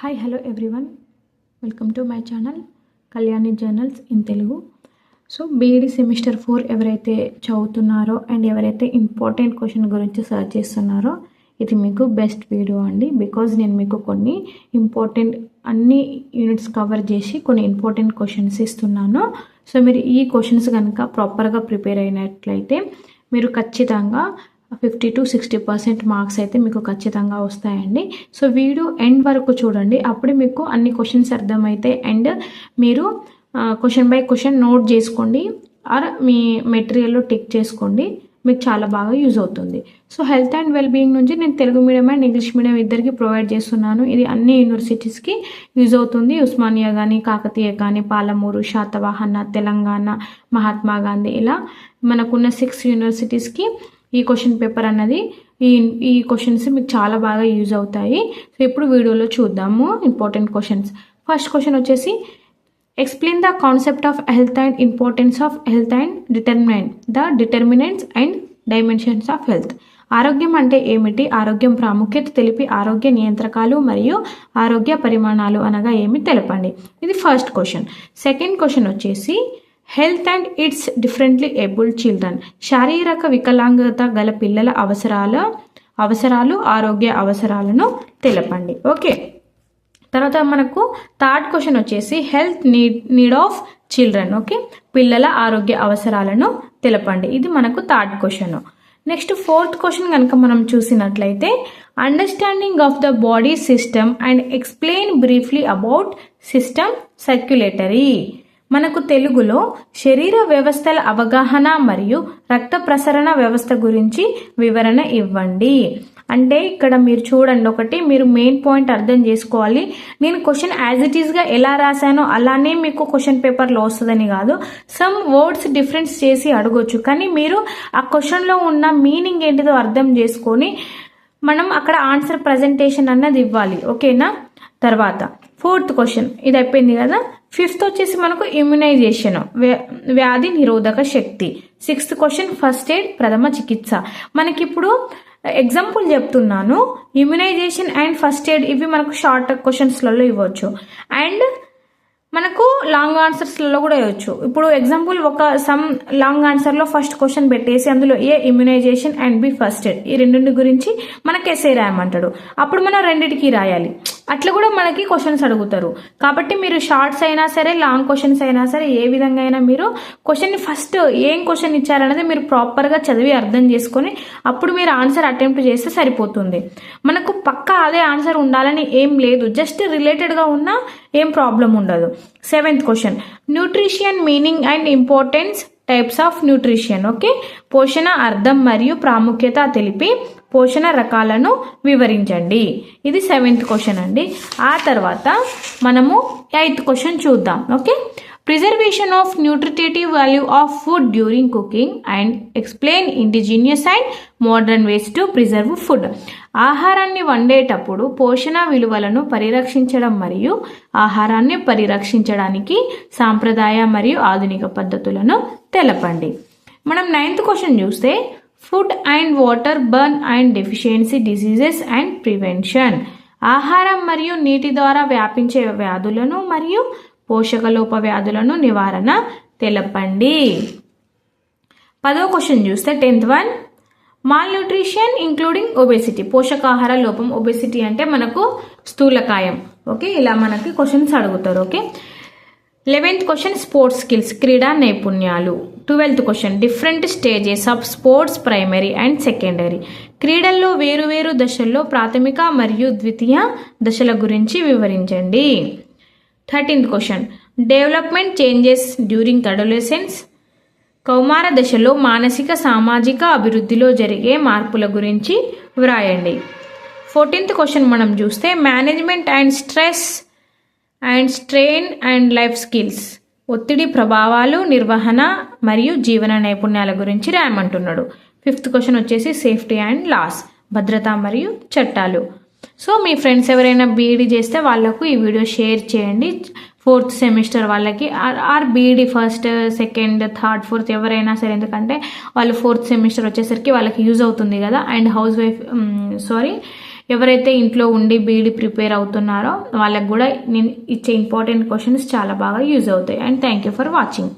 Hi hello everyone, welcome to my channel Kalyani journals in Telugu. So B Ed semester 4 ఎవరైతే చదువుతున్నారో and ఎవరైతే important question గురించి search చేస్తున్నారో ఇది మీకు బెస్ట్ వీడియో అండి. బికాజ్ నేను మీకు కొన్ని ఇంపార్టెంట్ అన్ని యూనిట్స్ కవర్ చేసి కొన్ని ఇంపార్టెంట్ క్వశ్చన్స్ ఇస్తున్నాను. సో మీరు ఈ క్వశ్చన్స్ కనుక ప్రాపర్గా ప్రిపేర్ అయినట్లయితే మీరు ఖచ్చితంగా 50 to 60% మార్క్స్ అయితే మీకు ఖచ్చితంగా వస్తాయండి. సో వీడియో ఎండ్ వరకు చూడండి, అప్పుడే మీకు అన్ని క్వశ్చన్స్ అర్థమవుతాయి. అండ్ మీరు క్వశ్చన్ బై క్వశ్చన్ నోట్ చేసుకోండి ఆర్ మీ మెటీరియల్లో టిక్ చేసుకోండి, మీకు చాలా బాగా యూజ్ అవుతుంది. సో హెల్త్ అండ్ వెల్బీయింగ్ నుంచి నేను Telugu medium and English medium ఇద్దరికి ప్రొవైడ్ చేస్తున్నాను. ఇది అన్ని యూనివర్సిటీస్కి యూజ్ అవుతుంది. ఉస్మానియా కానీ, కాకతీయ కానీ, పాలమూరు, శాతవాహన, తెలంగాణ, మహాత్మా గాంధీ, ఇలా మనకున్న 6 యూనివర్సిటీస్కి ఈ క్వశ్చన్ పేపర్ అన్నది ఈ క్వశ్చన్స్ మీకు చాలా బాగా యూజ్ అవుతాయి. సో ఇప్పుడు వీడియోలో చూద్దాము ఇంపార్టెంట్ క్వశ్చన్స్. ఫస్ట్ క్వశ్చన్ వచ్చేసి explain the concept of health and importance of health and determinants and dimensions of health. ఆరోగ్యం అంటే ఏమిటి, ఆరోగ్యం ప్రాముఖ్యత తెలిపి ఆరోగ్య నియంత్రకాలు మరియు ఆరోగ్య పరిమాణాలు అనగా ఏమి తెలపండి. ఇది ఫస్ట్ క్వశ్చన్. సెకండ్ క్వశ్చన్ వచ్చేసి health and it's differently abled children. శారీరక వికలాంగత గల పిల్లల అవసరాలు ఆరోగ్య అవసరాలను తెలపండి. ఓకే, తర్వాత మనకు థర్డ్ క్వశ్చన్ వచ్చేసి health need of children. Okay, పిల్లల ఆరోగ్య అవసరాలను తెలపండి. ఇది మనకు third question. Next fourth question కనుక మనం చూసినట్లయితే understanding of the body system and explain briefly about system circulatory. మనకు తెలుగులో శరీర వ్యవస్థల అవగాహన మరియు రక్త ప్రసరణ వ్యవస్థ గురించి వివరణ ఇవ్వండి. అంటే ఇక్కడ మీరు చూడండి, ఒకటి మీరు మెయిన్ పాయింట్ అర్థం చేసుకోవాలి. నేను క్వశ్చన్ యాజ్ ఇట్ ఈస్గా ఎలా రాశానో అలానే మీకు క్వశ్చన్ పేపర్లో వస్తుందని కాదు. సమ్ వర్డ్స్ డిఫరెన్స్ చేసి అడగొచ్చు, కానీ మీరు ఆ క్వశ్చన్లో ఉన్న మీనింగ్ ఏంటిదో అర్థం చేసుకొని మనం అక్కడ ఆన్సర్ ప్రజెంటేషన్ అన్నది ఇవ్వాలి. ఓకేనా? తర్వాత ఫోర్త్ క్వశ్చన్ ఇది అయిపోయింది కదా. ఫిఫ్త్ వచ్చేసి మనకు ఇమ్యునైజేషన్, వ్యాధి నిరోధక శక్తి. సిక్స్త్ క్వశ్చన్ ఫస్ట్ ఎయిడ్, ప్రథమ చికిత్స. మనకిప్పుడు ఎగ్జాంపుల్ చెప్తున్నాను. ఇమ్యునైజేషన్ అండ్ ఫస్ట్ ఎయిడ్ ఇవి మనకు షార్ట్ క్వశ్చన్స్లలో ఇవ్వచ్చు అండ్ మనకు లాంగ్ ఆన్సర్స్లలో కూడా ఇవ్వచ్చు. ఇప్పుడు ఎగ్జాంపుల్ సమ్ లాంగ్ ఆన్సర్లో ఫస్ట్ క్వశ్చన్ పెట్టేసి అందులో A immunization and B first aid ఈ రెండింటి గురించి మనకి ఎస్సే రాయమంటాడు. అప్పుడు మనం రెండింటికి రాయాలి. అట్లా కూడా మనకి క్వశ్చన్స్ అడుగుతారు. కాబట్టి మీరు షార్ట్స్ అయినా సరే లాంగ్ క్వశ్చన్స్ అయినా సరే ఏ విధంగా అయినా మీరు క్వశ్చన్ ఫస్ట్ ఏం క్వశ్చన్ ఇచ్చారనేది మీరు ప్రాపర్గా చదివి అర్థం చేసుకొని అప్పుడు మీరు ఆన్సర్ అటెంప్ట్ చేస్తే సరిపోతుంది. మనకు పక్కా అదే ఆన్సర్ ఉండాలని ఏం లేదు, జస్ట్ రిలేటెడ్గా ఉన్నా ఏం ప్రాబ్లం ఉండదు. Seventh question nutrition meaning and importance types of nutrition. Okay, పోషణ అర్థం మరియు ప్రాముఖ్యత తెలిపి పోషణ రకాలను వివరించండి. ఇది 7th క్వశ్చన్ అండి. ఆ తర్వాత మనము 8th క్వశ్చన్ చూద్దాం. Okay, preservation of nutritive value of food during cooking and explain indigenous and modern ways to preserve food. ఆహారాన్ని వండేటప్పుడు పోషణ విలువలను పరిరక్షించడం మరియు ఆహారాన్ని పరిరక్షించడానికి సాంప్రదాయ మరియు ఆధునిక పద్ధతులను తెలపండి. మనం 9th క్వశ్చన్ చూస్తే food and water burn and deficiency diseases and prevention. ఆహారం మరియు నీటి ద్వారా వ్యాపించే వ్యాధులను మరియు పోషకలోప వ్యాధులను నివారణ తెలపండి. 10వ క్వశ్చన్ చూస్తే 10th one mall nutrition including obesity. పోషకాహార లోపం, ఒబెసిటీ అంటే మనకు స్థూలకాయం. ఓకే, ఇలా మనకి క్వశ్చన్స్ అడుగుతారు. Okay, 11th question sports skills, క్రీడా నైపుణ్యాలు. 12th question different stages of sports primary and secondary. క్రీడల్లో వేరువేరు దశల్లో ప్రాథమిక మరియు ద్వితీయ దశల గురించి వివరించండి. 13th question development changes during adolescence. కౌమార దశలో మానసిక సామాజిక అభివృద్ధిలో జరిగే మార్పుల గురించి వ్రాయండి. 14th క్వశ్చన్ మనం చూస్తే management and stress and strain and life skills. ఒత్తిడి ప్రభావాలు, నిర్వహణ మరియు జీవన నైపుణ్యాల గురించి రాయమంటున్నాడు. 5th క్వశ్చన్ వచ్చేసి సేఫ్టీ అండ్ లాస్, భద్రత మరియు చట్టాలు. సో మీ ఫ్రెండ్స్ ఎవరైనా బీఈడి చేస్తే వాళ్ళకు ఈ వీడియో షేర్ చేయండి. 4th సెమిస్టర్ వాళ్ళకి or B Ed first, second, third, fourth ఎవరైనా సరే, ఎందుకంటే వాళ్ళు 4th సెమిస్టర్ వచ్చేసరికి వాళ్ళకి యూజ్ అవుతుంది కదా. అండ్ ఎవరైతే ఇంట్లో ఉండి బీఈడి ప్రిపేర్ అవుతున్నారో వాళ్ళకు కూడా నేను ఇచ్చే ఇంపార్టెంట్ క్వశ్చన్స్ చాలా బాగా యూజ్ అవుతాయి. And thank you for watching.